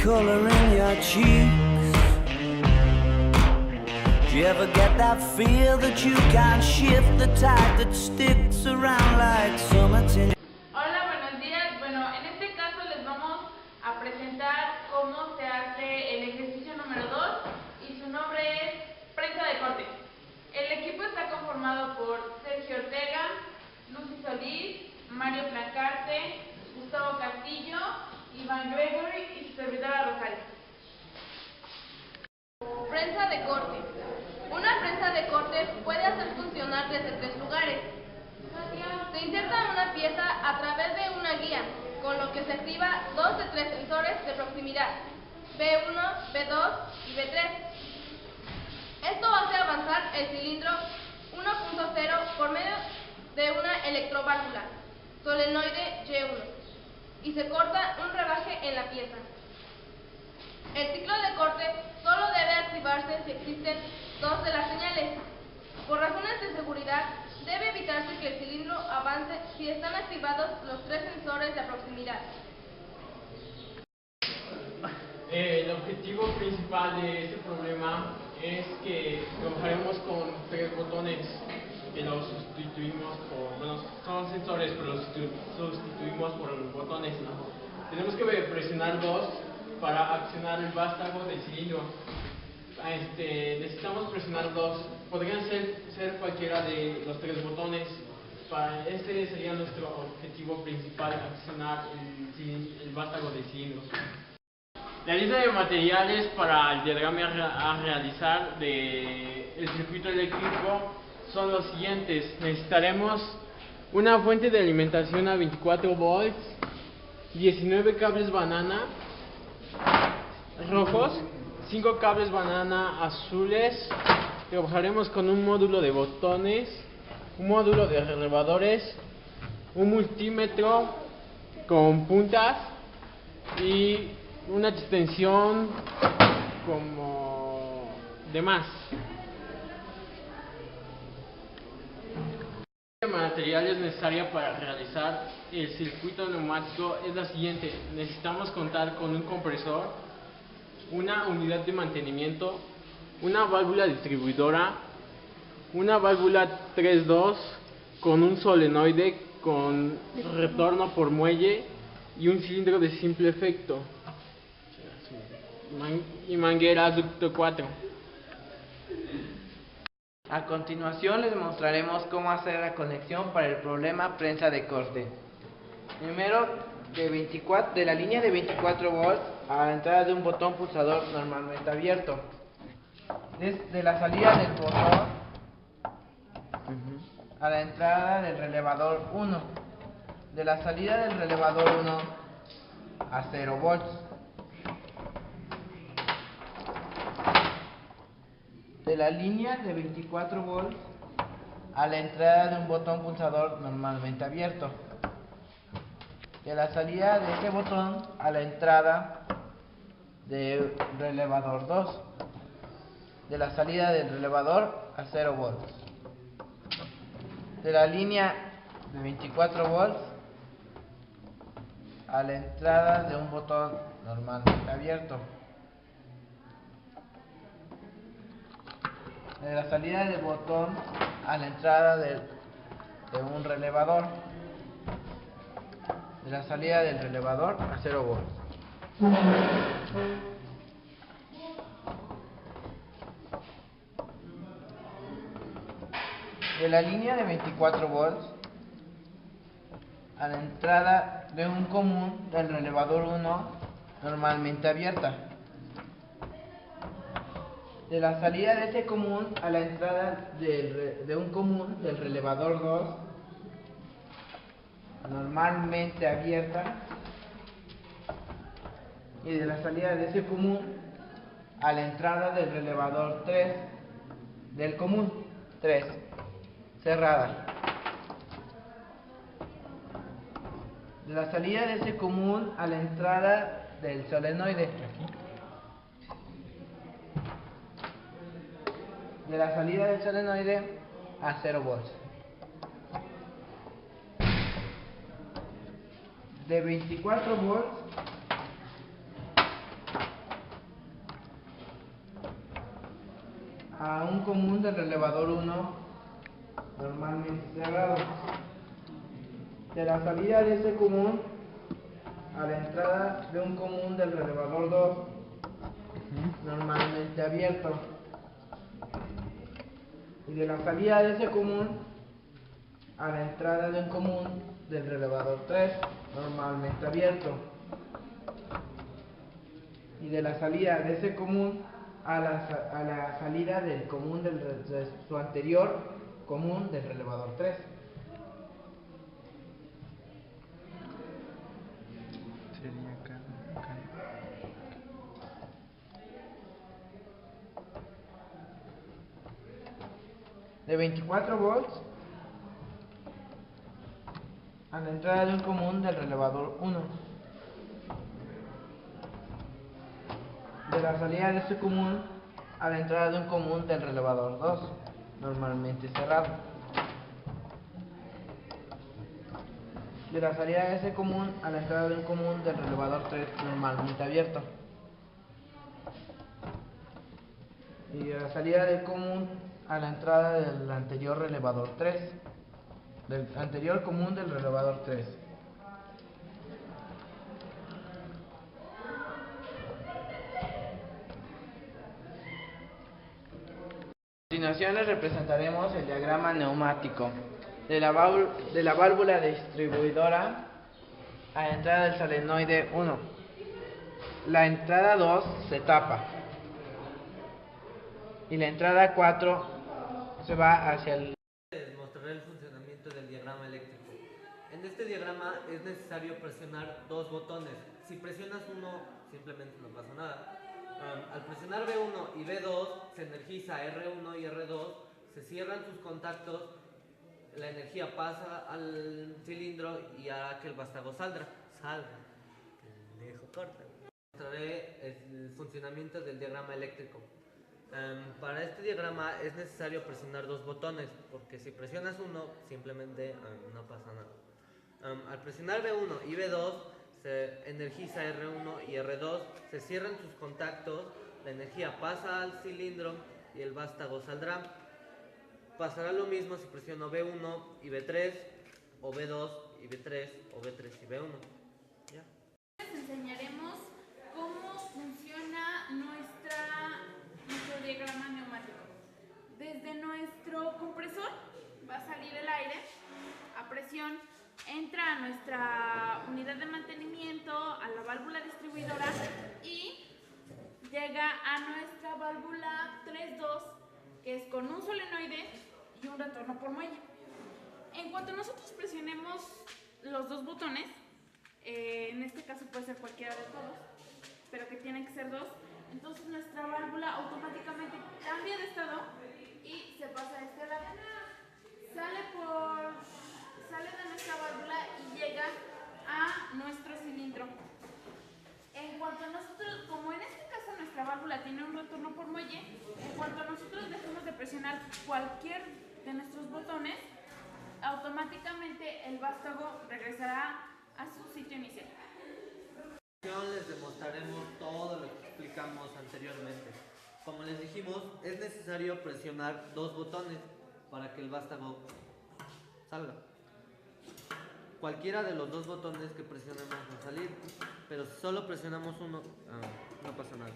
color in your cheeks. Do you ever get that feel that you can't shift the tide that sticks around like summer tin? Hola, buenos días. Bueno, en este caso les vamos a presentar cómo se hace el ejercicio número 2 y su nombre es prensa de corte. El equipo está conformado por Sergio Ortega, Lucy Solís, Mario Plancarte, Gustavo Castillo, Iván Gregory y su servidora Rosario. Prensa de corte. Una prensa de corte puede hacer funcionar desde 3 lugares. Se inserta una pieza a través de una guía, con lo que se activa 2 de 3 sensores de proximidad, B1, B2 y B3. Esto hace avanzar el cilindro 1.0 por medio de una electroválvula, solenoide Y1, y se corta un rebaje en la pieza. El ciclo de corte solo debe activarse si existen 2 de las señales. Por razones de seguridad, debe evitarse que el cilindro avance si están activados los 3 sensores de proximidad. El objetivo principal de este problema es que trabajaremos con 3 botones que los sustituimos por, bueno, son sensores, pero los sustituimos por botones. Tenemos que presionar 2 para accionar el vástago del cilindro. Necesitamos presionar 2, podrían ser cualquiera de los 3 botones. Este sería nuestro objetivo principal, accionar el vástago del cilindro. La lista de materiales para el diagrama a realizar del circuito eléctrico son los siguientes. Necesitaremos una fuente de alimentación a 24 volts, 19 cables banana rojos, 5 cables banana azules. Trabajaremos con un módulo de botones, un módulo de relevadores, un multímetro con puntas y una extensión como de más. La materiales necesaria para realizar el circuito neumático es la siguiente. Necesitamos contar con un compresor, una unidad de mantenimiento, una válvula distribuidora, una válvula 3-2 con un solenoide con retorno por muelle y un cilindro de simple efecto y manguera ducto 4. A continuación les mostraremos cómo hacer la conexión para el problema prensa de corte. Primero, de la línea de 24 volts a la entrada de un botón pulsador normalmente abierto. Desde la salida del botón a la entrada del relevador 1. De la salida del relevador 1 a 0 volts. De la línea de 24 volts a la entrada de un botón pulsador normalmente abierto. De la salida de ese botón a la entrada del relevador 2. De la salida del relevador a 0 volts. De la línea de 24 volts a la entrada de un botón normalmente abierto. De la salida del botón a la entrada de un relevador. De la salida del relevador a 0 volts. De la línea de 24 volts a la entrada de un común del relevador 1 normalmente abierta. De la salida de ese común a la entrada de un común del relevador 2 normalmente abierta, y de la salida de ese común a la entrada del relevador 3 del común 3 cerrada. De la salida de ese común a la entrada del solenoide. De la salida del solenoide a 0 volts. De 24 volts a un común del relevador 1 normalmente cerrado. De la salida de ese común a la entrada de un común del relevador 2 normalmente abierto. Y de la salida de ese común a la entrada de un común del relevador 3 normalmente abierto. Y de la salida de ese común a la salida del común de su anterior común del relevador 3. Sería acá. De 24 volts a la entrada de un común del relevador 1. De la salida de ese común a la entrada de un común del relevador 2, normalmente cerrado. De la salida de ese común a la entrada de un común del relevador 3, normalmente abierto. Y de la salida del común a la entrada del anterior relevador 3, del anterior común del relevador 3. A continuación les representaremos el diagrama neumático de la válvula distribuidora a la entrada del solenoide 1. La entrada 2 se tapa y la entrada 4 se va hacia el... Les mostraré el funcionamiento del diagrama eléctrico. En este diagrama es necesario presionar dos botones. Si presionas uno, simplemente no pasa nada. Al presionar B1 y B2 se energiza R1 y R2, se cierran sus contactos, la energía pasa al cilindro y hará que el vástago salga. Pendejo, corta. Mostraré el funcionamiento del diagrama eléctrico. Para este diagrama es necesario presionar dos botones, porque si presionas uno, simplemente no pasa nada. Al presionar B1 y B2 se energiza R1 y R2, se cierran sus contactos, la energía pasa al cilindro y el vástago saldrá. Pasará lo mismo si presiono B1 y B3, o B2 y B3, o B3 y B1. ¿Ya? Les enseñaremos cómo funciona nuestro diagrama neumático. Desde nuestro compresor va a salir el aire a presión, entra a nuestra unidad de mantenimiento, a la válvula distribuidora y llega a nuestra válvula 3.2, que es con un solenoide y un retorno por muelle. En cuanto nosotros presionemos los dos botones, en este caso puede ser cualquiera de todos, pero que tienen que ser dos, entonces nuestra válvula automáticamente cambia de estado y se pasa a este lado. Sale de nuestra válvula y llega a nuestro cilindro. En cuanto a nosotros, como en este caso nuestra válvula tiene un retorno por muelle, en cuanto a nosotros dejemos de presionar cualquier de nuestros botones, automáticamente el vástago regresará a su sitio inicial. Les demostraremos todo lo que explicamos anteriormente. Como les dijimos, es necesario presionar dos botones para que el vástago salga. Cualquiera de los dos botones que presionemos va a salir, pero si solo presionamos uno, no pasa nada.